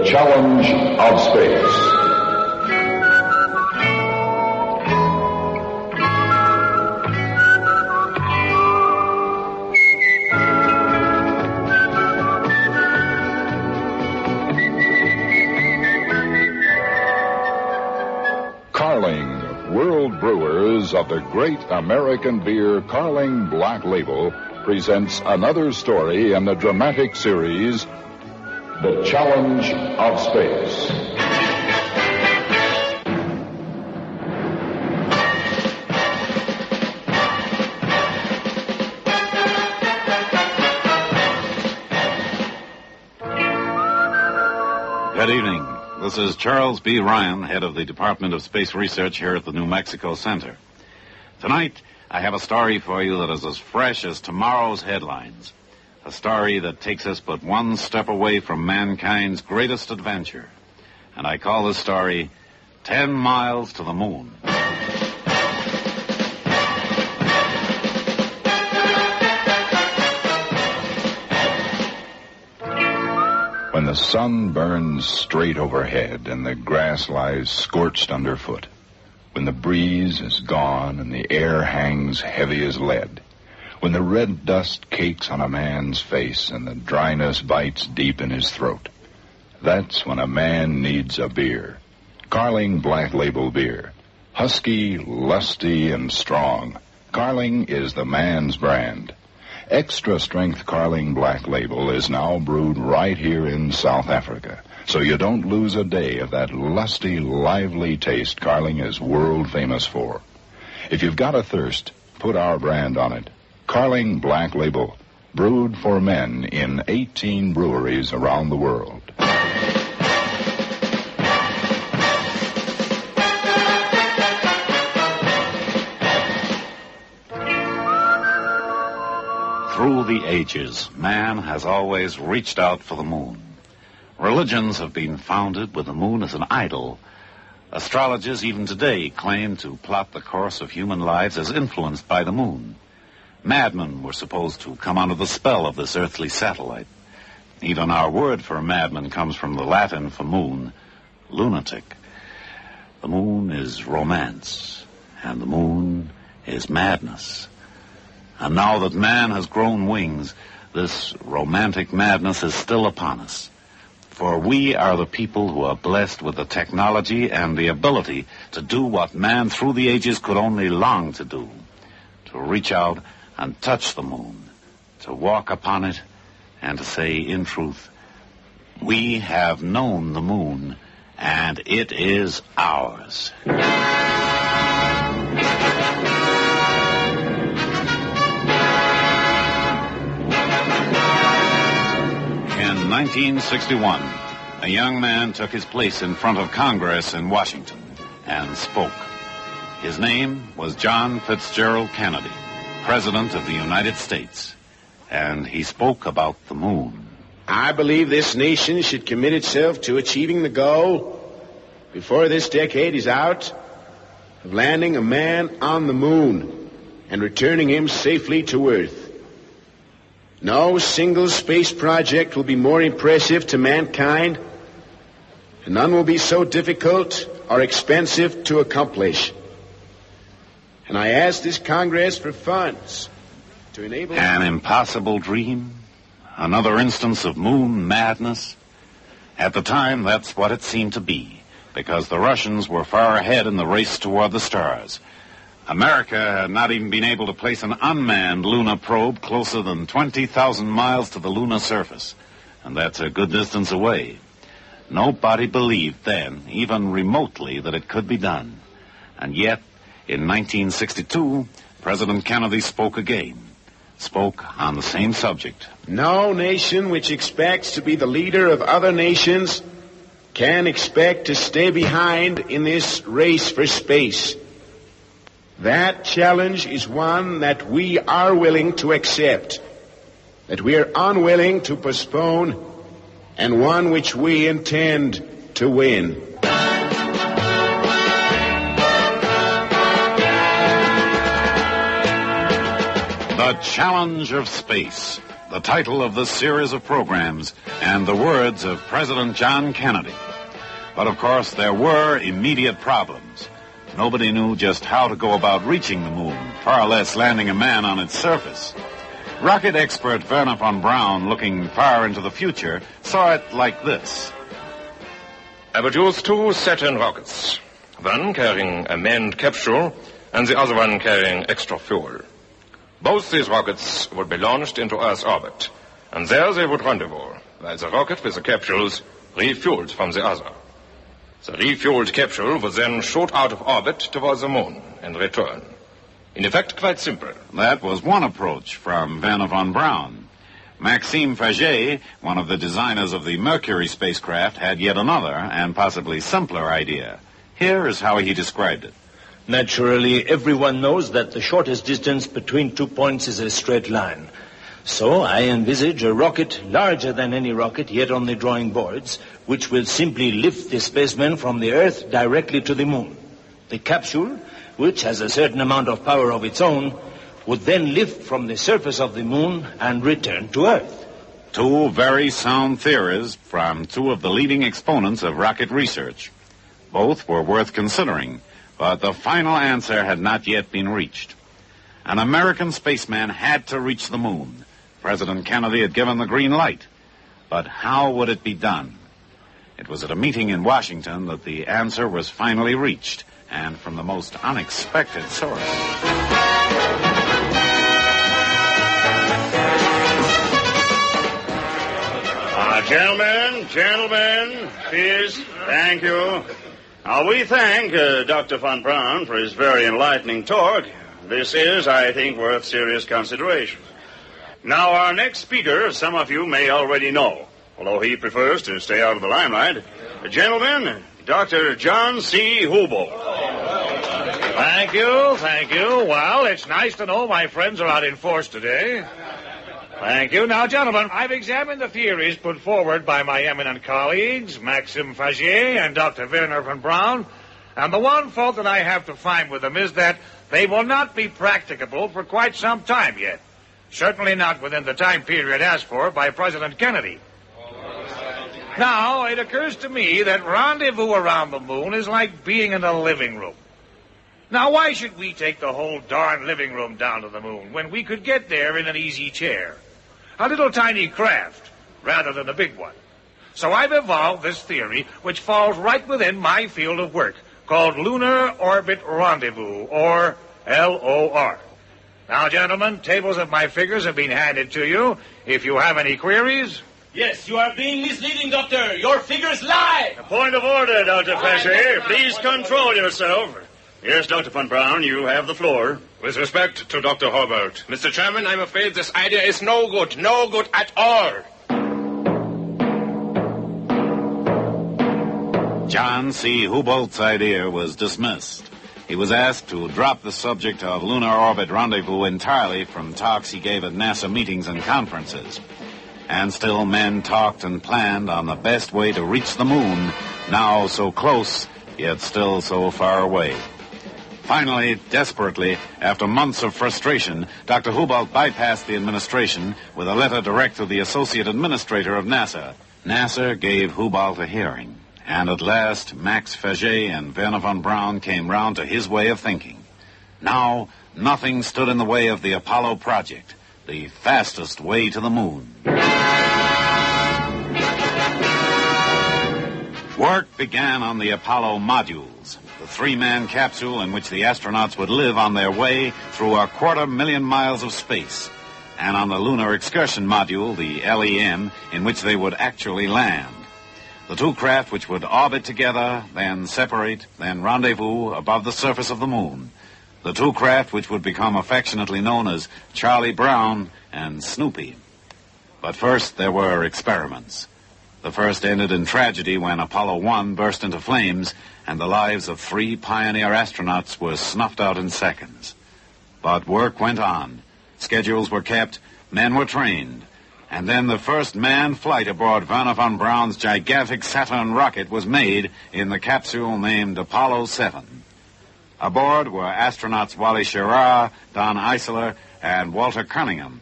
challenge of space. Carling, world brewers of the great American beer Carling Black Label, presents another story in the dramatic series, The Challenge of Space. Good evening. This is Charles B. Ryan, head of the Department of Space Research here at the New Mexico Center. Tonight, I have a story for you that is as fresh as tomorrow's headlines. A story that takes us but one step away from mankind's greatest adventure. And I call this story 10 Miles to the Moon. When the sun burns straight overhead and the grass lies scorched underfoot, when the breeze is gone and the air hangs heavy as lead, when the red dust cakes on a man's face and the dryness bites deep in his throat, that's when a man needs a beer. Carling Black Label beer. Husky, lusty, and strong. Carling is the man's brand. Extra strength Carling Black Label is now brewed right here in South Africa, so you don't lose a day of that lusty, lively taste Carling is world famous for. If you've got a thirst, put our brand on it. Carling Black Label, brewed for men in 18 breweries around the world. Through the ages, man has always reached out for the moon. Religions have been founded with the moon as an idol. Astrologers even today claim to plot the course of human lives as influenced by the moon. Madmen were supposed to come under the spell of this earthly satellite. Even our word for madman comes from the Latin for moon, lunatic. The moon is romance, and the moon is madness. And now that man has grown wings, this romantic madness is still upon us. For we are the people who are blessed with the technology and the ability to do what man through the ages could only long to do. To reach out and touch the moon, to walk upon it, and to say in truth, we have known the moon, and it is ours. In 1961, a young man took his place in front of Congress in Washington and spoke. His name was John Fitzgerald Kennedy, President of the United States, and he spoke about the moon. I believe this nation should commit itself to achieving the goal, before this decade is out, of landing a man on the moon and returning him safely to Earth. No single space project will be more impressive to mankind, and none will be so difficult or expensive to accomplish. And I ask this Congress for funds to enable... An impossible dream? Another instance of moon madness? At the time, that's what it seemed to be, because the Russians were far ahead in the race toward the stars. America had not even been able to place an unmanned lunar probe closer than 20,000 miles to the lunar surface, and that's a good distance away. Nobody believed then, even remotely, that it could be done. And yet, in 1962, President Kennedy spoke again, spoke on the same subject. No nation which expects to be the leader of other nations can expect to stay behind in this race for space. That challenge is one that we are willing to accept, that we are unwilling to postpone, and one which we intend to win. The Challenge of Space, the title of this series of programs, and the words of President John Kennedy. But of course, there were immediate problems. Nobody knew just how to go about reaching the moon, far less landing a man on its surface. Rocket expert Wernher von Braun, looking far into the future, saw it like this. I would use 2 Saturn rockets, one carrying a manned capsule and the other one carrying extra fuel. Both these rockets would be launched into Earth's orbit, and there they would rendezvous, while the rocket with the capsules refueled from the other. The refueled capsule would then shoot out of orbit towards the moon and return. In effect, quite simple. That was one approach from Wernher von Braun. Maxime Faget, one of the designers of the Mercury spacecraft, had yet another and possibly simpler idea. Here is how he described it. Naturally, everyone knows that the shortest distance between 2 points is a straight line. So I envisage a rocket larger than any rocket yet on the drawing boards, which will simply lift the spaceman from the Earth directly to the moon. The capsule, which has a certain amount of power of its own, would then lift from the surface of the moon and return to Earth. 2 very sound theories from 2 of the leading exponents of rocket research. Both were worth considering, but the final answer had not yet been reached. An American spaceman had to reach the moon. President Kennedy had given the green light. But how would it be done? It was at a meeting in Washington that the answer was finally reached, and from the most unexpected source. Gentlemen, please, thank you. We thank Dr. von Braun for his very enlightening talk. This is, I think, worth serious consideration. Now, our next speaker, some of you may already know, although he prefers to stay out of the limelight. Gentlemen, Dr. John C. Hubolt. Thank you. Well, it's nice to know my friends are out in force today. Thank you. Now, gentlemen, I've examined the theories put forward by my eminent colleagues, Maxime Faget and Dr. Wernher von Braun, and the one fault that I have to find with them is that they will not be practicable for quite some time yet. Certainly not within the time period asked for by President Kennedy. Now, it occurs to me that rendezvous around the moon is like being in a living room. Now, why should we take the whole darn living room down to the moon when we could get there in an easy chair? A little tiny craft, rather than a big one. So I've evolved this theory, which falls right within my field of work, called Lunar Orbit Rendezvous, or LOR. Now, gentlemen, tables of my figures have been handed to you. If you have any queries... Yes, you are being misleading, Doctor. Your figures lie. A point of order, Dr. Faget. Please control yourself. Yes, Dr. von Braun, you have the floor. With respect to Dr. Hubolt, Mr. Chairman, I'm afraid this idea is no good at all. John C. Hubolt's idea was dismissed. He was asked to drop the subject of lunar orbit rendezvous entirely from talks he gave at NASA meetings and conferences. And still men talked and planned on the best way to reach the moon, now so close, yet still so far away. Finally, desperately, after months of frustration, Dr. Hubolt bypassed the administration with a letter direct to the Associate Administrator of NASA. NASA gave Hubolt a hearing, and at last Max Faget and Wernher von Braun came round to his way of thinking. Now, nothing stood in the way of the Apollo project, the fastest way to the moon. Work began on the Apollo modules, the 3-man capsule in which the astronauts would live on their way through 250,000 miles of space, and on the Lunar Excursion Module, the LEM, in which they would actually land. The 2 craft which would orbit together, then separate, then rendezvous above the surface of the moon. The 2 craft which would become affectionately known as Charlie Brown and Snoopy. But first there were experiments. The first ended in tragedy when Apollo 1 burst into flames and the lives of 3 pioneer astronauts were snuffed out in seconds. But work went on. Schedules were kept, men were trained, and then the first manned flight aboard Wernher von Braun's gigantic Saturn rocket was made in the capsule named Apollo 7. Aboard were astronauts Wally Schirra, Don Eisler, and Walter Cunningham.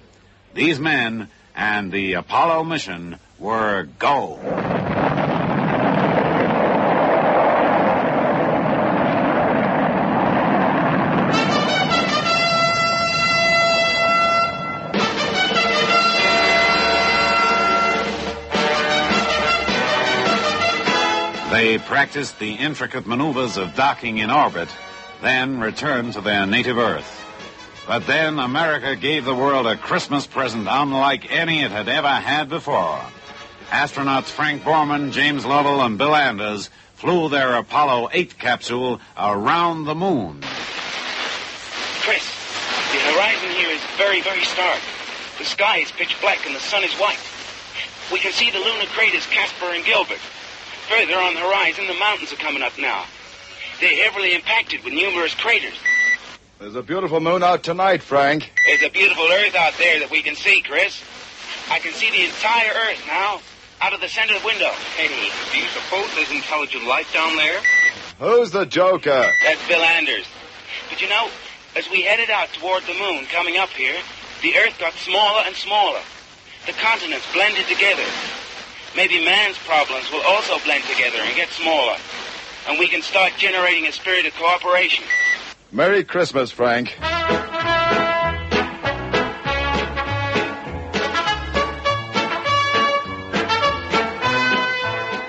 These men, and the Apollo mission were go. They practiced the intricate maneuvers of docking in orbit, then returned to their native Earth. But then America gave the world a Christmas present unlike any it had ever had before. Astronauts Frank Borman, James Lovell, and Bill Anders flew their Apollo 8 capsule around the moon. Chris, the horizon here is very, very stark. The sky is pitch black and the sun is white. We can see the lunar craters Casper and Gilbert. Further on the horizon, the mountains are coming up now. They're heavily impacted with numerous craters. There's a beautiful moon out tonight, Frank. There's a beautiful Earth out there that we can see, Chris. I can see the entire Earth now, out of the center window. Eddie, do you suppose there's intelligent life down there? Who's the joker? That's Bill Anders. But you know, as we headed out toward the moon coming up here, the Earth got smaller and smaller. The continents blended together. Maybe man's problems will also blend together and get smaller. And we can start generating a spirit of cooperation. Merry Christmas, Frank.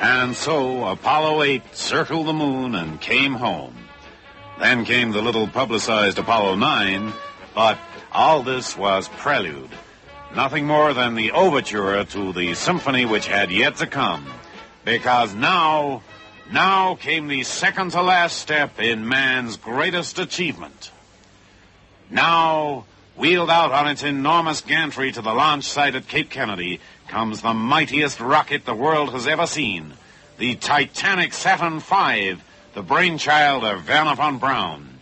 And so Apollo 8 circled the moon and came home. Then came the little publicized Apollo 9, but all this was prelude. Nothing more than the overture to the symphony which had yet to come. Because now came the second to last step in man's greatest achievement. Now, wheeled out on its enormous gantry to the launch site at Cape Kennedy, comes the mightiest rocket the world has ever seen, the Titanic Saturn V, the brainchild of Werner von Braun.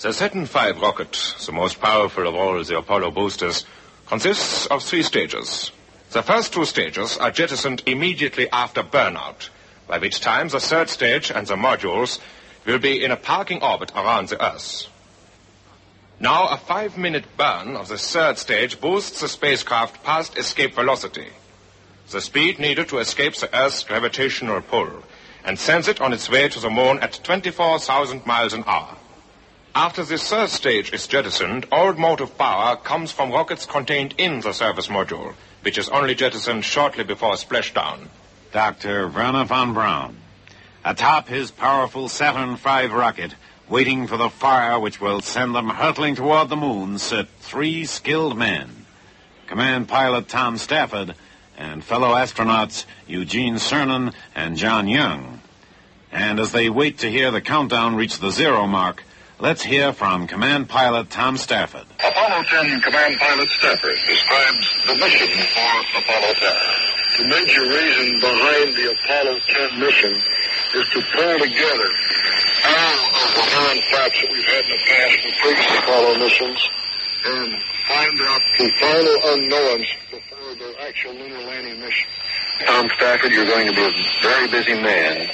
The Saturn V rocket, the most powerful of all the Apollo boosters, consists of 3 stages. The first 2 stages are jettisoned immediately after burnout, by which time the 3rd stage and the modules will be in a parking orbit around the Earth. Now, a 5-minute burn of the 3rd stage boosts the spacecraft past escape velocity, the speed needed to escape the Earth's gravitational pull, and sends it on its way to the moon at 24,000 miles an hour. After the 3rd stage is jettisoned, all motive power comes from rockets contained in the service module, which is only jettisoned shortly before splashdown. Dr. Werner von Braun, atop his powerful Saturn V rocket, waiting for the fire which will send them hurtling toward the moon, sit 3 skilled men. Command pilot Tom Stafford and fellow astronauts Eugene Cernan and John Young. And as they wait to hear the countdown reach the 0 mark, let's hear from Command Pilot Tom Stafford. Apollo 10 Command Pilot Stafford describes the mission for Apollo 10. The major reason behind the Apollo 10 mission is to pull together all of the known facts that we've had in the past from previous Apollo missions and find out the final unknowns before the actual lunar landing mission. Tom Stafford, you're going to be a very busy man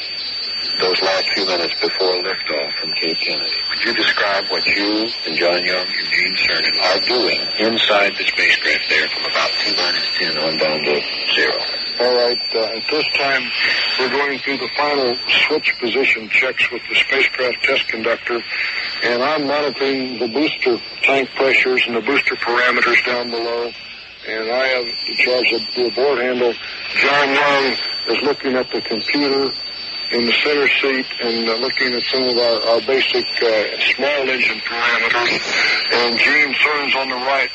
those last few minutes before liftoff from Cape Kennedy. Could you describe what you and John Young and Eugene Cernan are doing inside the spacecraft there from about T-10 on down to 0? All right. At this time, we're going through the final switch position checks with the spacecraft test conductor, and I'm monitoring the booster tank pressures and the booster parameters down below, and I have in charge of the abort handle. John Young is looking at the computer in the center seat and looking at some of our basic small engine parameters, and Gene Cern's on the right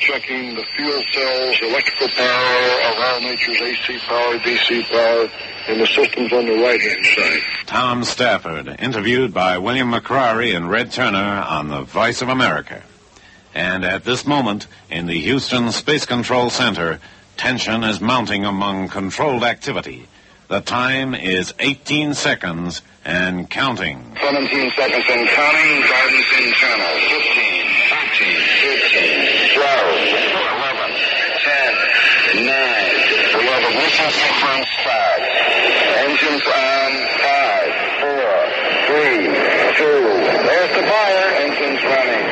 checking the fuel cells, electrical power, around nature's AC power, DC power, and the systems on the right-hand side. Tom Stafford, interviewed by William McCrary and Red Turner on the Voice of America. And at this moment, in the Houston Space Control Center, tension is mounting among controlled activity. The time is 18 seconds and counting. 17 seconds and counting. Guidance internal. 15, 13, 15, 12, 11, 10, 9. We have ignition sequence start. Engines on 5, 4, 3, 2. There's the fire. Engines running.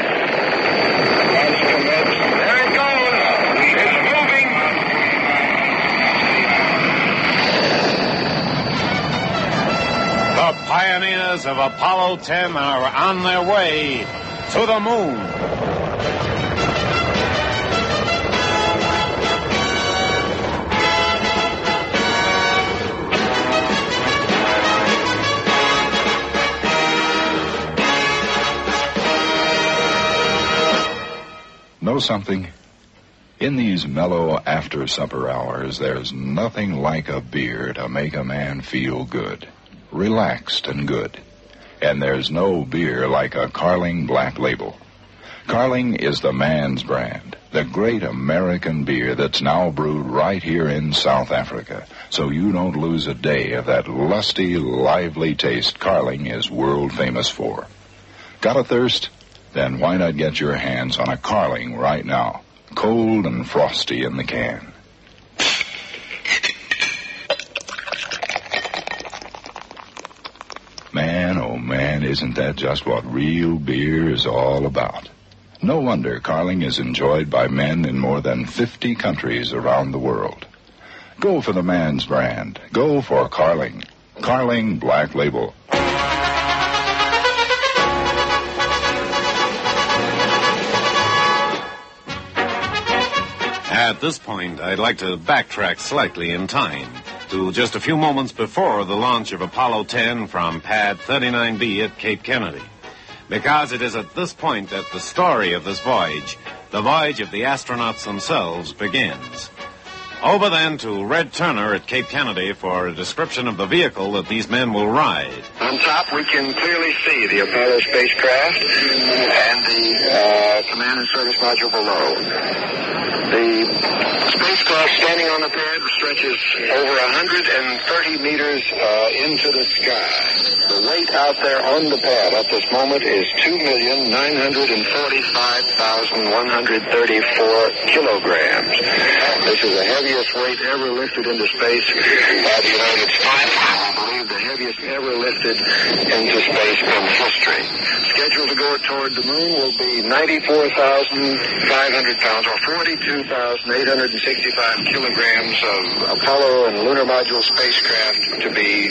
Launch commits. There it goes. It's moving. of Apollo 10 are on their way to the moon. Know something? In these mellow after-supper hours, there's nothing like a beer to make a man feel good, relaxed and good. And there's no beer like a Carling Black Label. Carling is the man's brand, the great American beer that's now brewed right here in South Africa, so you don't lose a day of that lusty, lively taste Carling is world famous for. Got a thirst? Then why not get your hands on a Carling right now? Cold and frosty in the can. Man, oh man, isn't that just what real beer is all about? No wonder Carling is enjoyed by men in more than 50 countries around the world. Go for the man's brand. Go for Carling. Carling Black Label. At this point, I'd like to backtrack slightly in time to just a few moments before the launch of Apollo 10 from Pad 39B at Cape Kennedy. Because it is at this point that the story of this voyage, the voyage of the astronauts themselves, begins. Over then to Red Turner at Cape Kennedy for a description of the vehicle that these men will ride. On top, we can clearly see the Apollo spacecraft and the command and service module below. The spacecraft standing on the pad stretches over 130 meters into the sky. The weight out there on the pad at this moment is 2,945,134 kilograms. This is the heaviest weight ever lifted into space by the United States. I believe the heaviest ever lifted into space in history. Scheduled to go toward the moon will be 94,500 pounds, or 42,865 kilograms of Apollo and lunar module spacecraft to be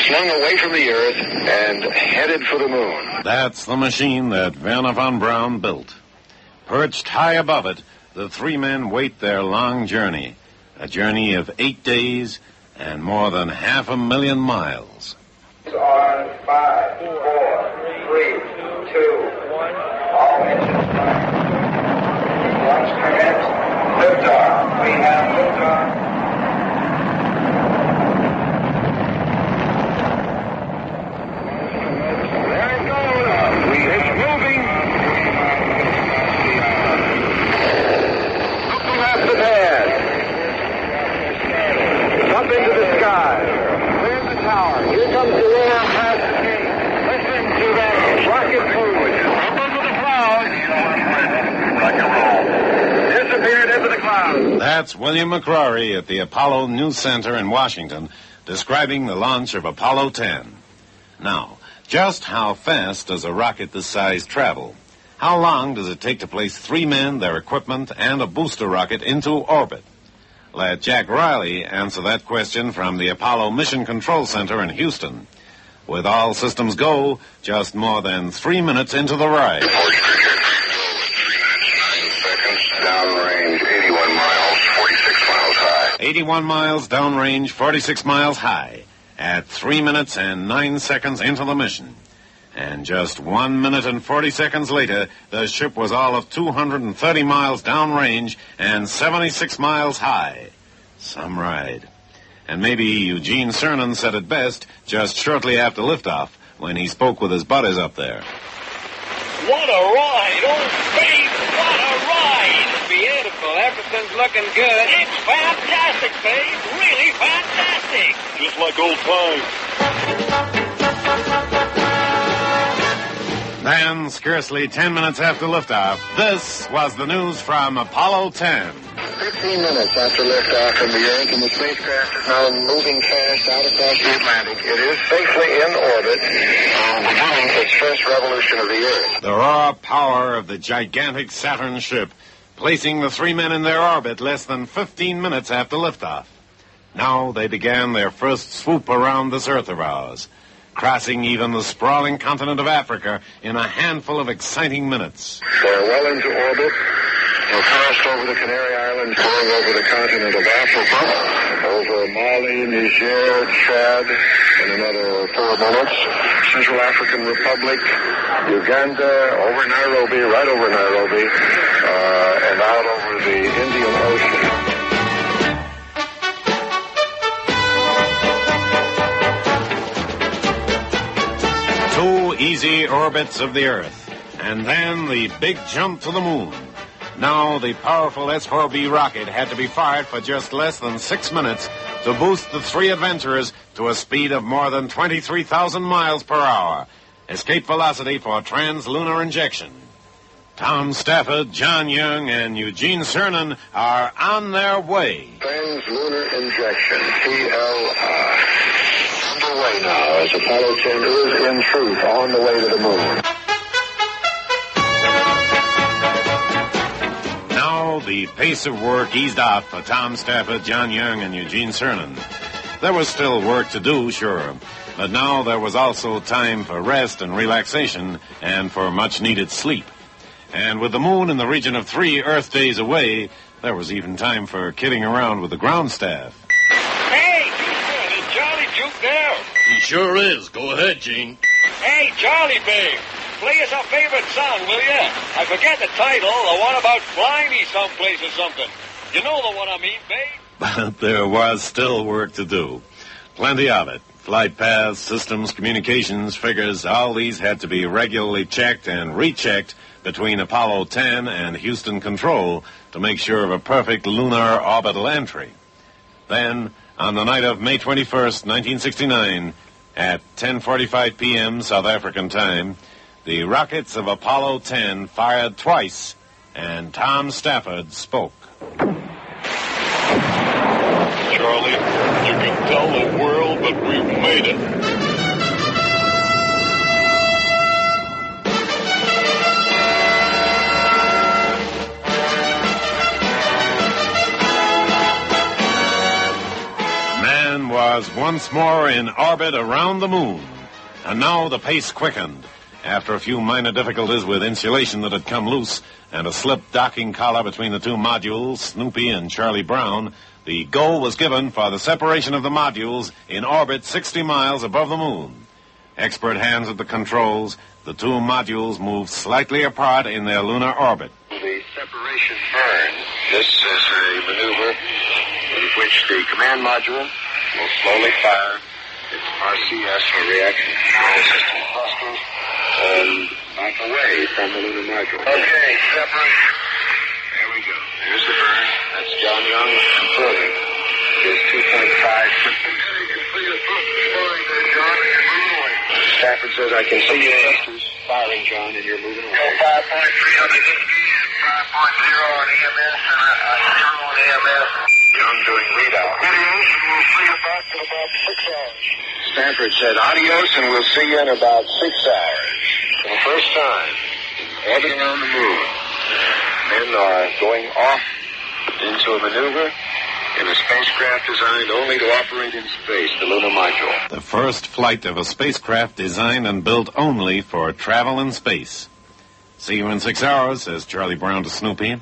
slung away from the Earth and headed for the moon. That's the machine that Wernher von Braun built. Perched high above it, the three men wait their long journey, a journey of 8 days and more than 500,000 miles. On 5, 4, 3, 2, 1. All engines fire. Launch commenced. Liftoff. We have liftoff. There it goes. It's moving. Looking at the pad. Up into the sky. Clear the tower. Here comes the lunar past the gate. Listen to that rocket move. Up into the clouds. Rock and roll. Disappeared into the clouds. That's William McCrory at the Apollo News Center in Washington describing the launch of Apollo 10. Now, just how fast does a rocket this size travel? How long does it take to place three men, their equipment, and a booster rocket into orbit? Let Jack Riley answer that question from the Apollo Mission Control Center in Houston. With all systems go, just more than 3 minutes into the ride. 3 minutes, 9 seconds, downrange, 81 miles, 46 miles high. 81 miles downrange, 46 miles high, at 3 minutes and 9 seconds into the mission. And just 1 minute and 40 seconds later, the ship was all of 230 miles downrange and 76 miles high. Some ride. And maybe Eugene Cernan said it best just shortly after liftoff when he spoke with his buddies up there. What a ride! Oh, babe, what a ride! Beautiful. Everything's looking good. It's fantastic, babe. Really fantastic. Just like old times. Then, scarcely 10 minutes after liftoff, this was the news from Apollo 10. 15 minutes after liftoff from the Earth, and the spacecraft is now moving fast out across the Atlantic. It is safely in orbit, beginning its first revolution of the Earth. The raw power of the gigantic Saturn ship, placing the three men in their orbit less than 15 minutes after liftoff. Now they began their first swoop around this Earth of ours, crossing even the sprawling continent of Africa in a handful of exciting minutes. They're well into orbit. We're passed over the Canary Islands, going over the continent of Africa, over Mali, Niger, Chad, in another 4 minutes, Central African Republic, Uganda, over Nairobi, right over Nairobi, and out over the Indian Ocean. Two easy orbits of the Earth, and then the big jump to the moon. Now the powerful S-4B rocket had to be fired for just less than 6 minutes to boost the three adventurers to a speed of more than 23,000 miles per hour. Escape velocity for trans-lunar injection. Tom Stafford, John Young, and Eugene Cernan are on their way. Trans-lunar injection, TLR. Underway now as Apollo 10 is in truth on the way to the moon. Now the pace of work eased out for Tom Stafford, John Young, and Eugene Cernan. There was still work to do, sure, but now there was also time for rest and relaxation and for much-needed sleep. And with the moon in the region of 3 Earth days away, there was even time for kidding around with the ground staff. Hey, Houston, is Charlie Duke there? He sure is. Go ahead, Gene. Hey, Charlie, babe. Play us our favorite song, will ya? I forget the title, the one about flying me someplace or something. You know the one I mean, babe? But there was still work to do. Plenty of it. Flight paths, systems, communications, figures, all these had to be regularly checked and rechecked between Apollo 10 and Houston Control to make sure of a perfect lunar orbital entry. Then, on the night of May 21st, 1969, at 10:45 p.m. South African time, the rockets of Apollo 10 fired twice, and Tom Stafford spoke. Charlie, you can tell the world that we've made it. Man was once more in orbit around the moon, and now the pace quickened. After a few minor difficulties with insulation that had come loose and a slipped docking collar between the two modules, Snoopy and Charlie Brown, the go was given for the separation of the modules in orbit 60 miles above the moon. Expert hands at the controls, the two modules moved slightly apart in their lunar orbit. The separation burn. This is a maneuver in which the command module will slowly fire its RCS, or reaction control system thrusters, and back away from the lunar module. Okay, separation. There we go. Here's the burn. That's John Young confirming his 2.5 system. Stafford says, I can see your thrusters firing, John, and you're moving away. 5.3 on the Hickey, 5.0 on EMS, and 0 on AMS. Young doing readout. Adios, and we'll see you back in about 6 hours. Stafford said, adios, and we'll see you in about 6 hours. For the first time, orbit around the moon, men are going off into a maneuver in a spacecraft designed only to operate in space, the lunar module. The first flight of a spacecraft designed and built only for travel in space. See you in 6 hours, says Charlie Brown to Snoopy.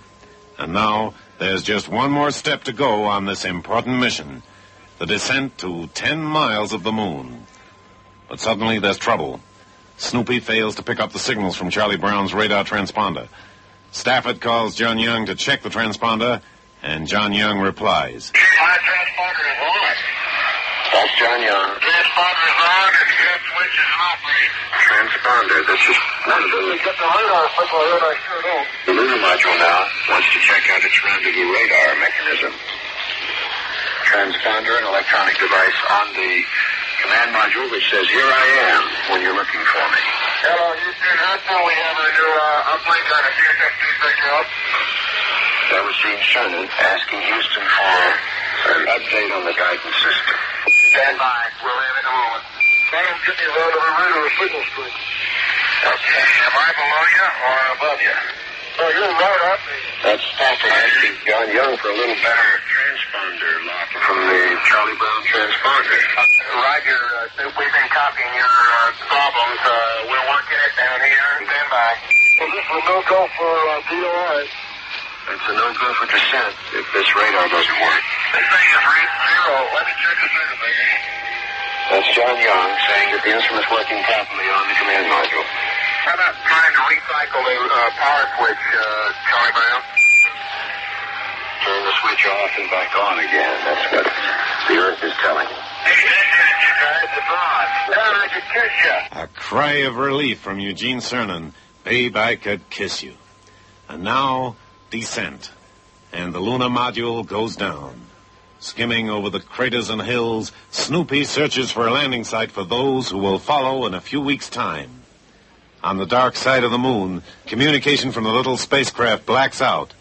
And now, there's just one more step to go on this important mission. The descent to 10 miles of the moon. But suddenly there's trouble. Snoopy fails to pick up the signals from Charlie Brown's radar transponder. Stafford calls John Young to check the transponder, and John Young replies. My transponder is on. That's John Young. Transponder is on, and jet switch is operating. Transponder, this is one of the... Get the radar, I sure don't. The lunar module now wants to check out its rendezvous radar mechanism. Transponder, an electronic device on the command module which says, here I am, when you're looking for me. Hello, Houston. How come we have a new uplink on a CSFD pickup? That was Gene Cernan asking Houston for an update on the guidance system. Stand by. We'll have it in a moment. I don't get you out of the radar signal string. Okay. Am I below you or above you? Oh, you're right up me. That's Stafford asking John Young for a little better transponder lock from the Charlie Brown transponder. Roger, Snoop, we've been copying your problems. We're working it down here. Stand by. Well, this is a no-go for DOI. It's a no-go for descent if this radar doesn't work. This thing is read 0. Let me check the certificate. That's John Young saying that the instrument's working properly on the command module. How about trying to recycle the power switch, Charlie Brown? Turn the switch off and back on again. That's what the Earth is telling you. I could kiss you. A cry of relief from Eugene Cernan. Babe, I could kiss you. And now, descent. And the lunar module goes down. Skimming over the craters and hills, Snoopy searches for a landing site for those who will follow in a few weeks' time. On the dark side of the moon, communication from the little spacecraft blacks out.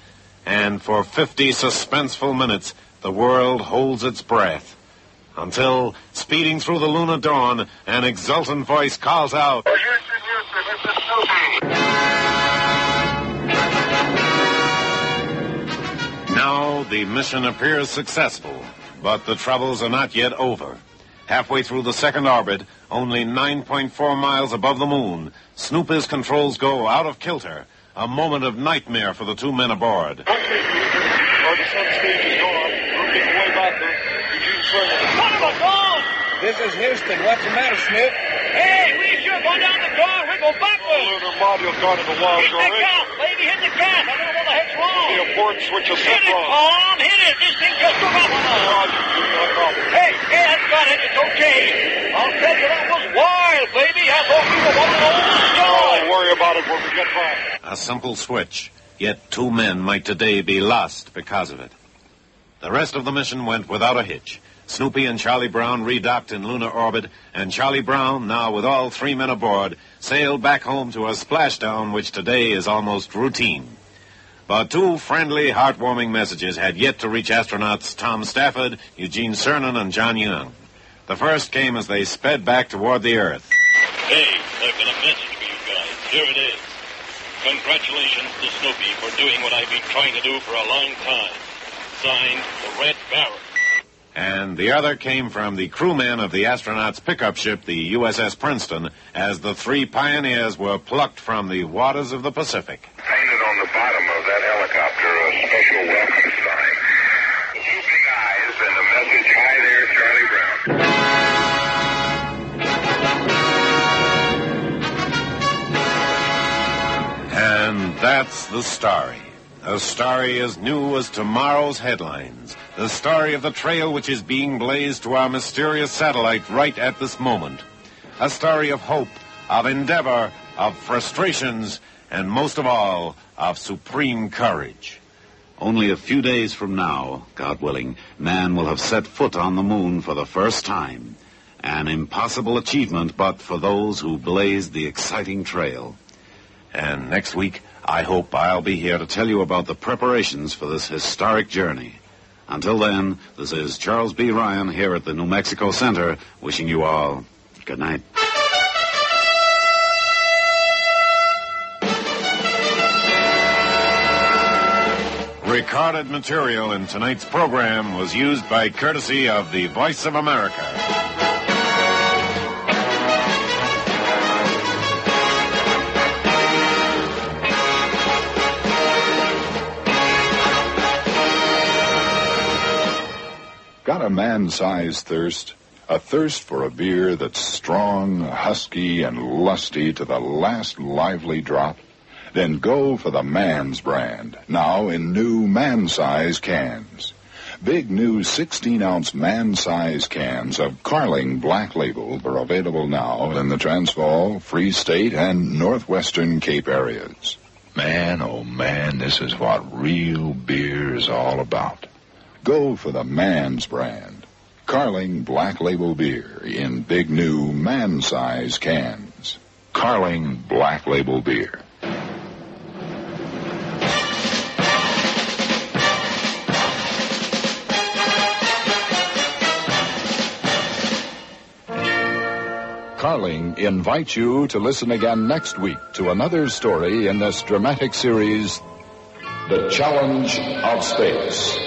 And for 50 suspenseful minutes, the world holds its breath. Until, speeding through the lunar dawn, an exultant voice calls out, Houston, this is Snoopy. Now the mission appears successful, but the troubles are not yet over. Halfway through the second orbit, only 9.4 miles above the moon, Snoopy's controls go out of kilter, a moment of nightmare for the two men aboard. The sun stage is gone. We're getting way back there. Eugene Cernan. What about gone? This is Houston. What's the matter, Snoop? Hey, we sure going down the door. We're going backwards. Lunar module's gone into wild Hit the orange. gas, baby. Hit the gas. I don't know what the heck's wrong. The abort switch is Hit set it, off. Tom. Hit it. This thing just took off on us. Roger, no problem. Hey, that's got it. It's okay. I'll tell you, that was wild, baby. I thought we were on an old star. Don't worry about it when we get back. A simple switch, yet two men might today be lost because of it. The rest of the mission went without a hitch. Snoopy and Charlie Brown redocked in lunar orbit, and Charlie Brown, now with all three men aboard, sailed back home to a splashdown which today is almost routine. But two friendly, heartwarming messages had yet to reach astronauts Tom Stafford, Eugene Cernan, and John Young. The first came as they sped back toward the Earth. Hey, I've got a message for you guys. Here it is. Congratulations to Snoopy for doing what I've been trying to do for a long time. Signed, the Red Baron. And the other came from the crewmen of the astronauts' pickup ship, the USS Princeton, as the three pioneers were plucked from the waters of the Pacific. Painted on the bottom of that helicopter a special welcome sign. Two big eyes and a message, "Hi there, Charlie Brown." And that's the story. A story as new as tomorrow's headlines. The story of the trail which is being blazed to our mysterious satellite right at this moment. A story of hope, of endeavor, of frustrations, and most of all, of supreme courage. Only a few days from now, God willing, man will have set foot on the moon for the first time. An impossible achievement, but for those who blazed the exciting trail. And next week, I hope I'll be here to tell you about the preparations for this historic journey. Until then, this is Charles B. Ryan here at the New Mexico Center, wishing you all good night. Recorded material in tonight's program was used by courtesy of the Voice of America. Got a man-sized thirst? A thirst for a beer that's strong, husky, and lusty to the last lively drop? Then go for the Man's brand, now in new man-size cans. Big new 16-ounce man-size cans of Carling Black Label are available now in the Transvaal, Free State, and Northwestern Cape areas. Man, oh man, this is what real beer is all about. Go for the Man's brand. Carling Black Label beer in big new man-size cans. Carling Black Label beer. Carling invites you to listen again next week to another story in this dramatic series, The Challenge of Space.